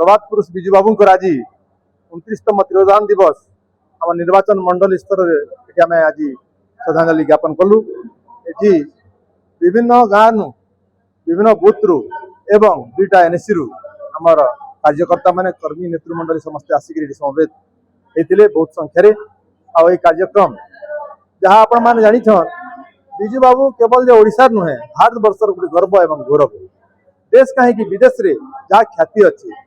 प्रभात पुरुष विजु बाबू आज 29तम तिरोधान दिवस आम निर्वाचन मंडल स्तर में आज श्रद्धांजलि ज्ञापन कलु। ये विभिन्न गाँव विभिन्न बूथ रु एवं दुईटा एनएससी रु आमर कार्यकर्ता माने कर्मी नेतृमंडली समस्ते आसिक समवेत होते बहुत संख्यार। आ कार्यक्रम जहाँ आपण मैंने जान विजु बाबू केवल जो ओडिशा नुहे भारत वर्षर गोटे गर्व एवं गौरव। देश कहीं विदेश रे जहाँ ख्याति अच्छी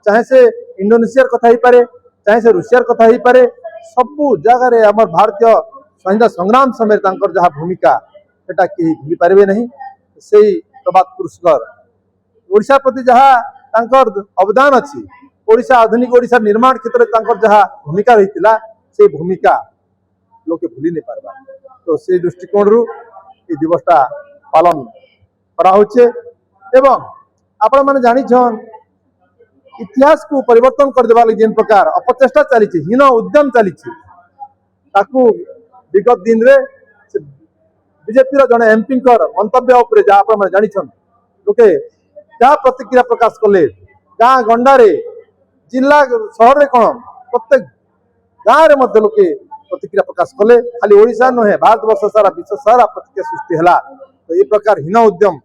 चाहे से इंडोनेशिया कथा ही पारे चाहे से रूसिया कथा ही पारे सबू जगार आम भारतीय स्वाधीनता संग्राम समय जहाँ भूमिका सेटा कहीं भूली पारे नहीं। से प्रभात पुरस्कार ओडिशा प्रति जहाँ अवदान अच्छी ओडिशा आधुनिक ओडिशा निर्माण क्षेत्र में जहाँ भूमिका रही से भूमिका लोके भूली नहीं पारबा। तो से दृष्टिकोण रु ये दिवसटा पालन करा होचे एवं आपण माने जानी छन इतिहास को परिवर्तन कर देबा लगी जेन प्रकार अपचेष्टा चली हीन उद्यम चली ताकू विगत दिन रे बीजेपी जड़े एमपी मंतव्य उपरे जहाँ आपण माने जानी छन लोके जहाँ प्रतिक्रिया प्रकाश कले गाँ गंडारे जिला शहर रे कौन प्रत्येक गाँव रे मध्य लोके प्रतिक्रिया प्रकाश कले। खाली ओडिशा नुहे भारत वर्ष सारा विश्व सारा प्रतिक्रिया सृष्टि है। तो ये प्रकार हीन उद्यम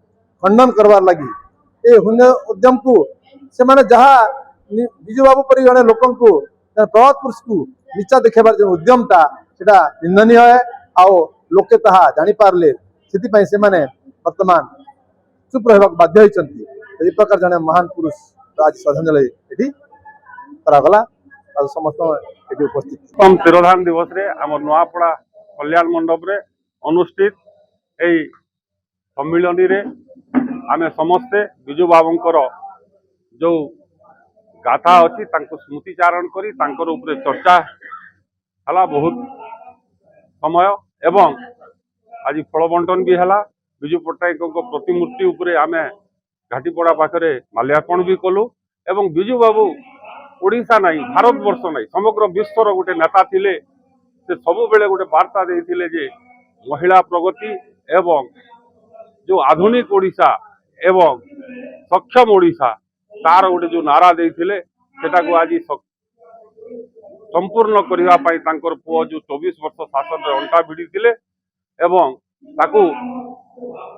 खंडन करवार लगी ये हीन उद्यम को से माने जहाँ विजु बाबू परि जड़े लोक प्रभात पुरुष को नीचा देखेबार जो उद्यमटा सेटा निंदनीय है। आओ लोके ताहा जानी पारले सेति से माने वर्तमान चुप रहबाक बाध्य होइचंती। तो ये प्रकार जड़े महान पुरुष आज श्रद्धांजलि एठी करागला समस्त उपस्थित तिरोधान दिवस रे आम नुआपड़ा कल्याण मंडप रे अनुष्ठित यही सम्मिलनी रे आमे समस्ते विजु बाबूंकर जो गाथा अच्छी स्मृतिचारण करी तांकर उपरे चर्चा हला बहुत समय एवं आज फल बंटन भी हला। विजु पट्टनायक प्रतिमूर्ति उपरे आमे घाटीपड़ा पाखरे माल्यार्पण भी कलु एवं विजु बाबू ओडिशा नहीं भारत वर्ष नहीं समग्र विश्वर गोटे नेता थिले। से सबु बेले गोटे वार्ता देथिले जे महिला प्रगति एवं जो आधुनिक ओडिशा एवं सक्षम ओडिशा तार गोटे जो नारा देथिले सेटा को आज संपूर्ण करिवा पई तांकर पुओ जो 24 वर्ष शासन रे अंटा भिड़ी थिले एवं ताकू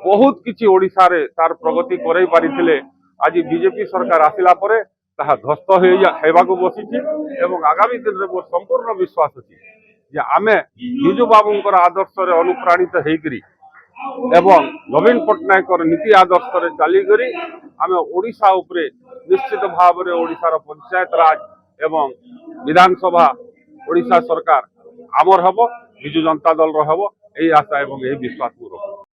बहुत किछि ओडिशा रे तार प्रगति करई पारिथिले। आज बीजेपी सरकार आसिला परे ताहा ध्वस्त होइबाकू बसिछि एवं आगामी दिन में मोर संपूर्ण विश्वास अछि जे आमे विजु बाबूंकर आदर्श रे अनुप्राणित हेकरी एवं नवीन पट्टनायक नीति आदर्श रे चली करी आमे ओडिशा उपरे निश्चित भाव रे ओडिशा पंचायत राज एवं विधानसभा ओडिशा सरकार आमर हबो विजु जनता दल रो हबो एही आशा एवं एही विश्वास को